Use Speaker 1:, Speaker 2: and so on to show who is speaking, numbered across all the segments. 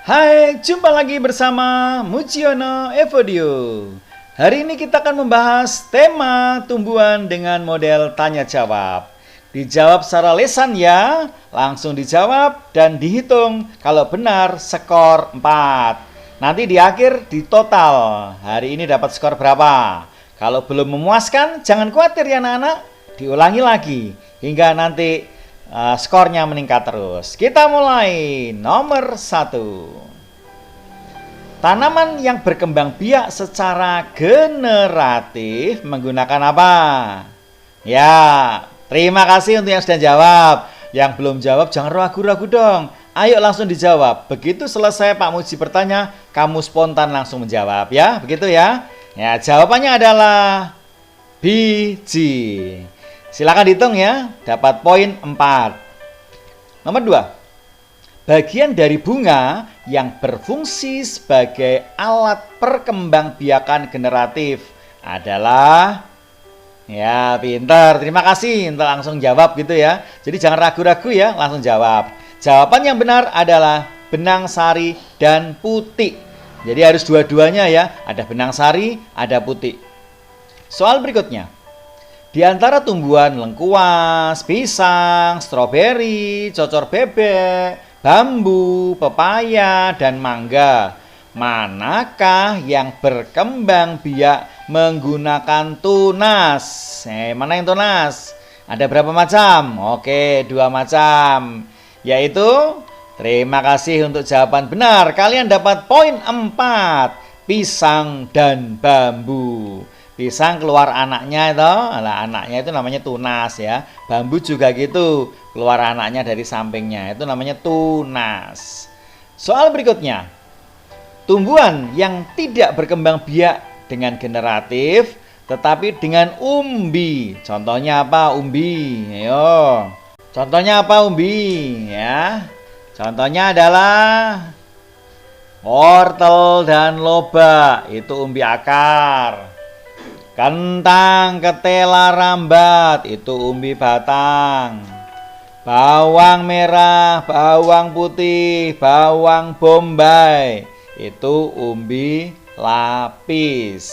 Speaker 1: Hai, jumpa lagi bersama Mujiono Evodio. Hari ini kita akan membahas tema tumbuhan dengan model tanya jawab. Dijawab secara lesan ya, langsung dijawab dan dihitung. Kalau benar skor 4. Nanti di akhir di total. Hari ini dapat skor berapa? Kalau belum memuaskan, jangan khawatir ya anak-anak. Diulangi lagi hingga nanti skornya meningkat terus. Kita mulai. Nomor 1. Tanaman yang berkembang biak secara generatif menggunakan apa? Ya, terima kasih untuk yang sudah jawab. Yang belum jawab jangan ragu-ragu dong. Ayo langsung dijawab. Begitu selesai Pak Muji bertanya, kamu spontan langsung menjawab ya. Begitu ya. Ya, jawabannya adalah biji. Silakan dihitung ya, dapat poin 4. Nomor 2. Bagian dari bunga yang berfungsi sebagai alat perkembangbiakan generatif adalah, ya pintar, terima kasih untuk langsung jawab gitu ya. Jadi jangan ragu-ragu ya, langsung jawab. Jawaban yang benar adalah benang sari dan putih. Jadi harus dua-duanya ya, ada benang sari, ada putih. Soal berikutnya. Di antara tumbuhan lengkuas, pisang, stroberi, cocor bebek, bambu, pepaya, dan mangga, manakah yang berkembang biak menggunakan tunas? Mana yang tunas? Ada berapa macam? Oke, 2 macam. Yaitu, terima kasih untuk jawaban benar. Kalian dapat poin 4. Pisang dan bambu. Pisang keluar anaknya itu, nah, anaknya itu namanya tunas ya. Bambu juga gitu, keluar anaknya dari sampingnya, itu namanya tunas. Soal berikutnya, tumbuhan yang tidak berkembang biak dengan generatif, tetapi dengan umbi. Contohnya apa umbi? Ayo, contohnya apa umbi? Ya, contohnya adalah wortel dan lobak, itu umbi akar. Kentang, ketela, rambat, itu umbi batang. Bawang merah, bawang putih, bawang bombay, itu umbi lapis.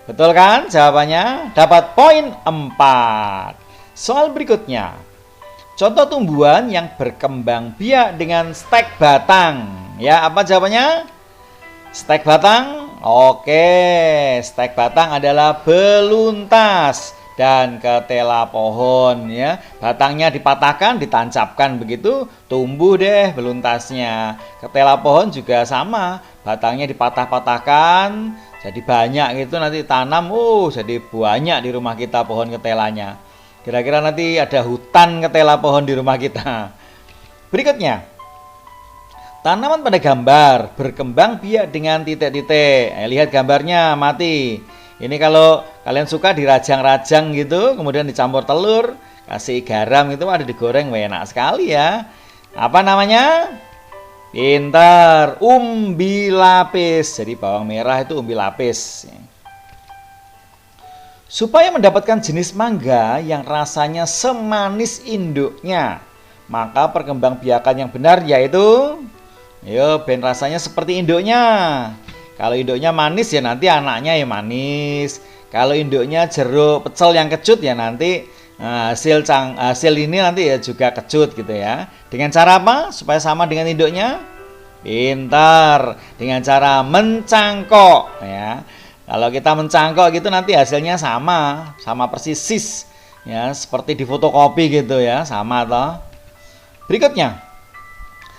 Speaker 1: Betul kan jawabannya? Dapat poin 4. Soal berikutnya. Contoh tumbuhan yang berkembang biak dengan stek batang. Ya, apa jawabannya? Stek batang. Oke, stek batang adalah beluntas dan ketela pohon ya. Batangnya dipatahkan, ditancapkan begitu, tumbuh deh beluntasnya. Ketela pohon juga sama, batangnya dipatah-patahkan, jadi banyak gitu nanti tanam, jadi banyak di rumah kita pohon ketelanya. Kira-kira nanti ada hutan ketela pohon di rumah kita. Berikutnya. Tanaman pada gambar berkembang biak dengan titik-titik. Lihat gambarnya mati. Ini kalau kalian suka dirajang-rajang gitu, kemudian dicampur telur, kasih garam itu ada digoreng, enak sekali ya. Apa namanya? Pintar, umbi lapis. Jadi bawang merah itu umbi lapis. Supaya mendapatkan jenis mangga yang rasanya semanis induknya, maka perkembangbiakan yang benar yaitu ben rasanya seperti induknya. Kalau induknya manis ya nanti anaknya ya manis. Kalau induknya jeruk pecel yang kecut ya nanti hasil ini nanti ya juga kecut gitu ya. Dengan cara apa? Supaya sama dengan induknya? Pintar. Dengan cara mencangkok ya. Kalau kita mencangkok gitu nanti hasilnya sama persis ya, seperti di fotokopi gitu ya, sama toh. Berikutnya.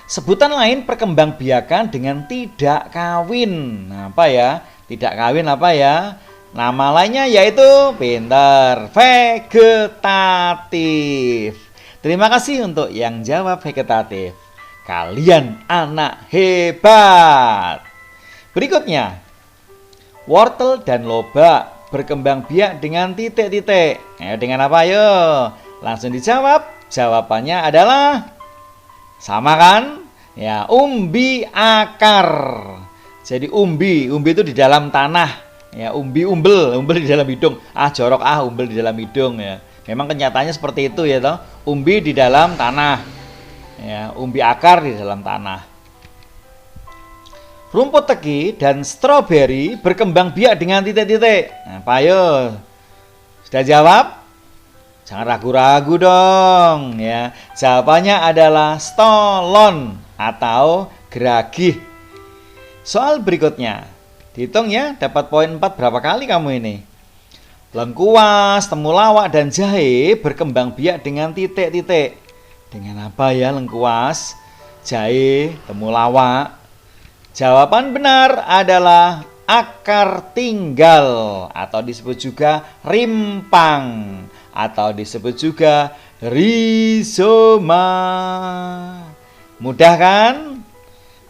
Speaker 1: Sebutan lain perkembangbiakan dengan tidak kawin. Nah, apa ya? Tidak kawin apa ya? Nama lainnya yaitu pintar, vegetatif. Terima kasih untuk yang jawab vegetatif. Kalian anak hebat. Berikutnya. Wortel dan lobak berkembang biak dengan titik-titik. Dengan apa yo? Langsung dijawab. Jawabannya adalah sama kan? Ya, umbi akar. Jadi umbi itu di dalam tanah. Ya, umbel di dalam hidung. Jorok umbel di dalam hidung ya. Memang kenyataannya seperti itu ya toh. Umbi di dalam tanah. Ya, umbi akar di dalam tanah. rumput teki dan stroberi berkembang biak dengan titik-titik. Nah, apa ayo? Sudah jawab? Jangan ragu-ragu dong ya. Jawabannya adalah stolon atau geragih. Soal berikutnya. Dihitung ya, dapat poin 4 berapa kali kamu ini? Lengkuas, temulawak, dan jahe berkembang biak dengan titik-titik. Dengan apa ya lengkuas, jahe, temulawak? Jawaban benar adalah akar tinggal atau disebut juga rimpang atau disebut juga rizoma. Mudah kan?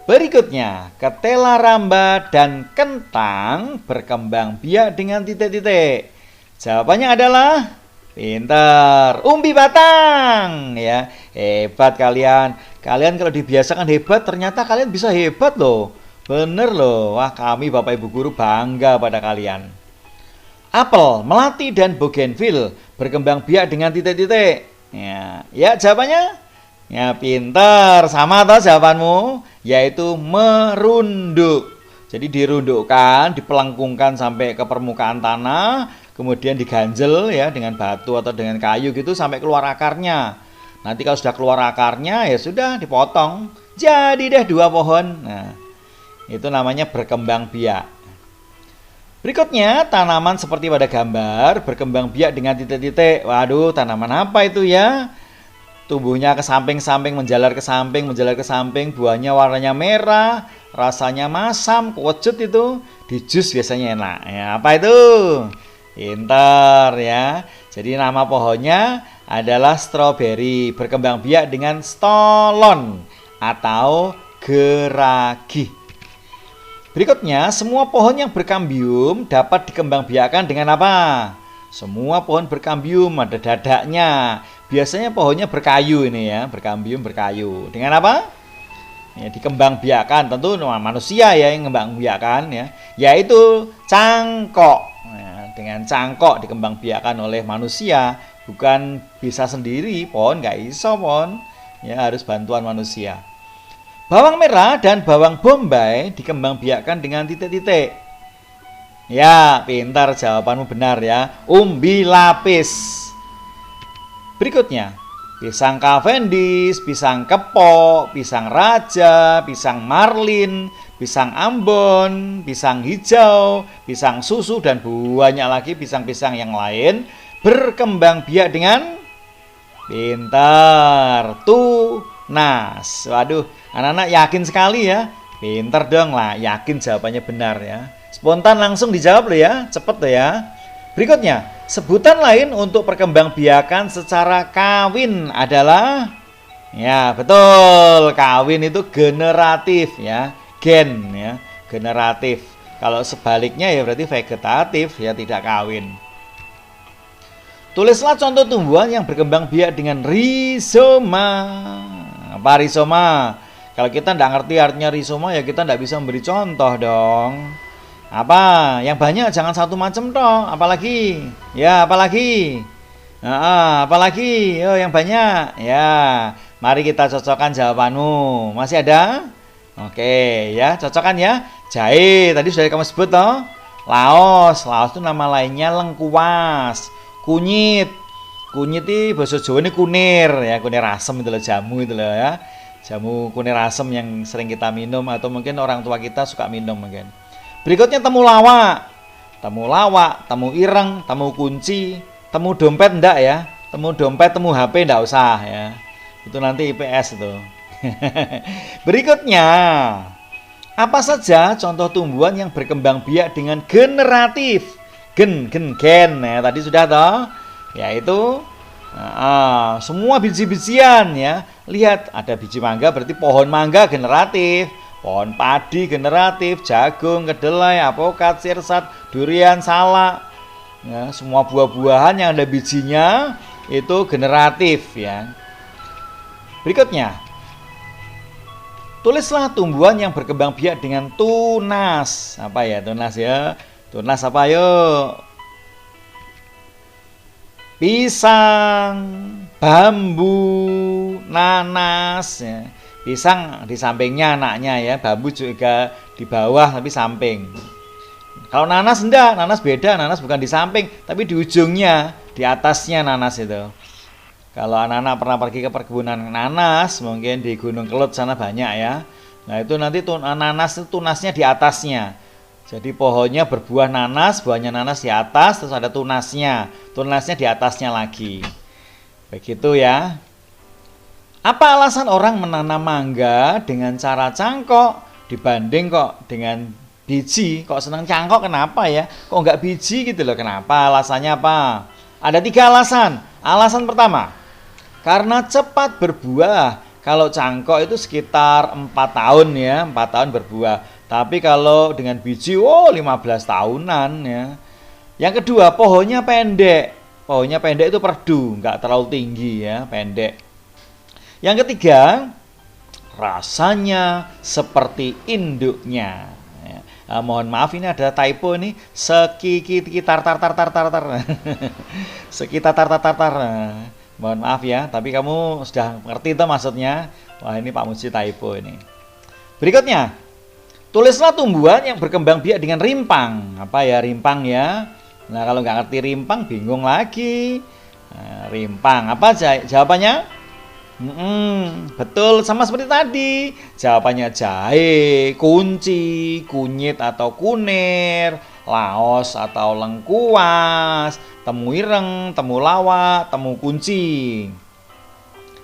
Speaker 1: Berikutnya, ketela ramba dan kentang berkembang biak dengan titik-titik. Jawabannya adalah pintar, umbi batang ya. Hebat kalian. Kalian kalau dibiasakan hebat, ternyata kalian bisa hebat loh. Bener loh. Wah, kami Bapak Ibu guru bangga pada kalian. Apel, melati dan bougainville berkembang biak dengan titik-titik. Ya, jawabannya ya pintar, sama toh jawabanmu, yaitu merunduk. Jadi dirundukkan, dipelengkungkan sampai ke permukaan tanah, kemudian diganjel ya dengan batu atau dengan kayu gitu sampai keluar akarnya. Nanti kalau sudah keluar akarnya ya sudah dipotong, jadi deh 2 pohon. Nah, itu namanya berkembang biak. Berikutnya, tanaman seperti pada gambar berkembang biak dengan titik-titik. Waduh, tanaman apa itu ya? Tumbuhnya ke samping-samping, menjalar ke samping, buahnya warnanya merah, rasanya masam, kewecut itu, di jus biasanya enak. Ya, apa itu? Pintar ya. Jadi nama pohonnya adalah stroberi, berkembang biak dengan stolon atau geragih. Berikutnya, semua pohon yang berkambium dapat dikembangbiakkan dengan apa? Semua pohon berkambium ada dadaknya. Biasanya pohonnya berkayu ini ya, berkambium berkayu. Dengan apa? Ya, dikembangbiakkan, tentu manusia ya yang mengembangbiakkan ya, yaitu cangkok. Nah, dengan cangkok dikembangbiakkan oleh manusia, bukan bisa sendiri, pohon nggak iso pohon. Ya, harus bantuan manusia. Bawang merah dan bawang bombay dikembangbiakkan dengan titik-titik. Ya, pintar, jawabanmu benar ya. Umbi lapis. Berikutnya, pisang Cavendish, pisang kepok, pisang raja, pisang marlin, pisang ambon, pisang hijau, pisang susu, dan banyak lagi pisang-pisang yang lain berkembang biak dengan pintar, tunas. Waduh, anak-anak yakin sekali ya. Pintar dong lah, yakin jawabannya benar ya. Spontan langsung dijawab loh ya, cepet loh ya. Berikutnya, sebutan lain untuk perkembangbiakan secara kawin adalah, ya betul, kawin itu generatif ya, gen ya, generatif. Kalau sebaliknya ya berarti vegetatif ya, tidak kawin. Tulislah contoh tumbuhan yang berkembang biak dengan rizoma. Apa rizoma? Kalau kita tidak ngerti artinya rizoma ya kita tidak bisa memberi contoh dong. Apa? Yang banyak jangan satu macam toh. Apalagi? Ya, apalagi? Apalagi? Oh, yang banyak. Ya, mari kita cocokkan jawabanmu. Masih ada? Oke, ya, cocokkan ya. Jahe, tadi sudah kamu sebut toh. Laos, laos itu nama lainnya lengkuas. Kunyit, kunyit itu bahasa Jawa ini kunir ya, kunir asem itu loh, jamu itu loh ya. Jamu kunir asem yang sering kita minum atau mungkin orang tua kita suka minum mungkin. Berikutnya temulawak. Temulawak, temu ireng, temu kunci, temu dompet enggak ya? Temu dompet, temu HP enggak usah ya. Itu nanti IPS itu. Berikutnya, apa saja contoh tumbuhan yang berkembang biak dengan generatif? Gen. Ya, tadi sudah toh? Yaitu semua biji-bijian ya. Lihat, ada biji mangga berarti pohon mangga generatif. Pohon padi generatif, jagung, kedelai, apokat, sirsat, durian, salak. Ya, semua buah-buahan yang ada bijinya itu generatif ya. Berikutnya, tulislah tumbuhan yang berkembang biak dengan tunas. Apa ya tunas ya? Tunas apa yuk? Pisang, bambu, nanas ya. Pisang di sampingnya anaknya ya, bambu juga di bawah tapi samping. Kalau nanas enggak, nanas beda, nanas bukan di samping tapi di ujungnya, di atasnya nanas itu. Kalau anak-anak pernah pergi ke perkebunan nanas, mungkin di Gunung Kelut sana banyak ya. Nah itu nanti nanas itu tunasnya di atasnya. Jadi pohonnya berbuah nanas, buahnya nanas di atas, terus ada tunasnya di atasnya lagi. Begitu ya. Apa alasan orang menanam mangga dengan cara cangkok dibanding kok dengan biji? Kok senang cangkok kenapa ya? Kok nggak biji gitu loh, kenapa? Alasannya apa? Ada 3 alasan. Alasan pertama, karena cepat berbuah. Kalau cangkok itu sekitar 4 tahun ya, 4 tahun berbuah. Tapi kalau dengan biji, 15 tahunan ya. Yang kedua, pohonnya pendek. Pohonnya pendek itu perdu, nggak terlalu tinggi ya, pendek. Yang ketiga, rasanya seperti induknya. Ya. Mohon maaf ini ada typo ini, sekitar sekitar tartar. Mohon maaf ya, tapi kamu sudah ngerti itu maksudnya. Wah ini Pak Muji typo ini. Berikutnya, tulislah tumbuhan yang berkembang biak dengan rimpang. Apa ya rimpang ya? Nah kalau nggak ngerti rimpang bingung lagi. Nah, rimpang apa jawabannya? Betul sama seperti tadi. Jawabannya jahe, kunci, kunyit atau kunir, laos atau lengkuas, temu ireng, temu lawak, temu kunci.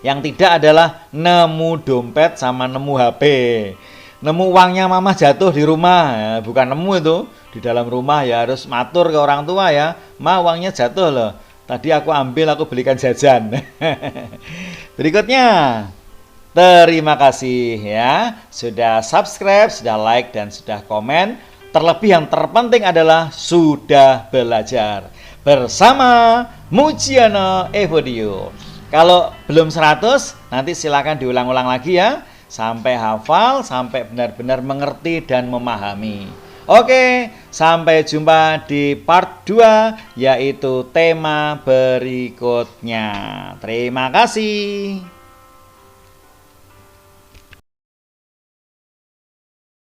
Speaker 1: Yang tidak adalah nemu dompet sama nemu HP. Nemu uangnya mama jatuh di rumah ya, bukan nemu itu. Di dalam rumah ya harus matur ke orang tua ya. Ma uangnya jatuh loh. Tadi aku ambil, aku belikan jajan. Berikutnya, terima kasih ya. Sudah subscribe, sudah like, dan sudah komen. Terlebih yang terpenting adalah sudah belajar. Bersama Mujiono Evodio. Kalau belum 100, nanti silakan diulang-ulang lagi ya. Sampai hafal, sampai benar-benar mengerti dan memahami. Oke, sampai jumpa di part 2, yaitu tema berikutnya. Terima kasih.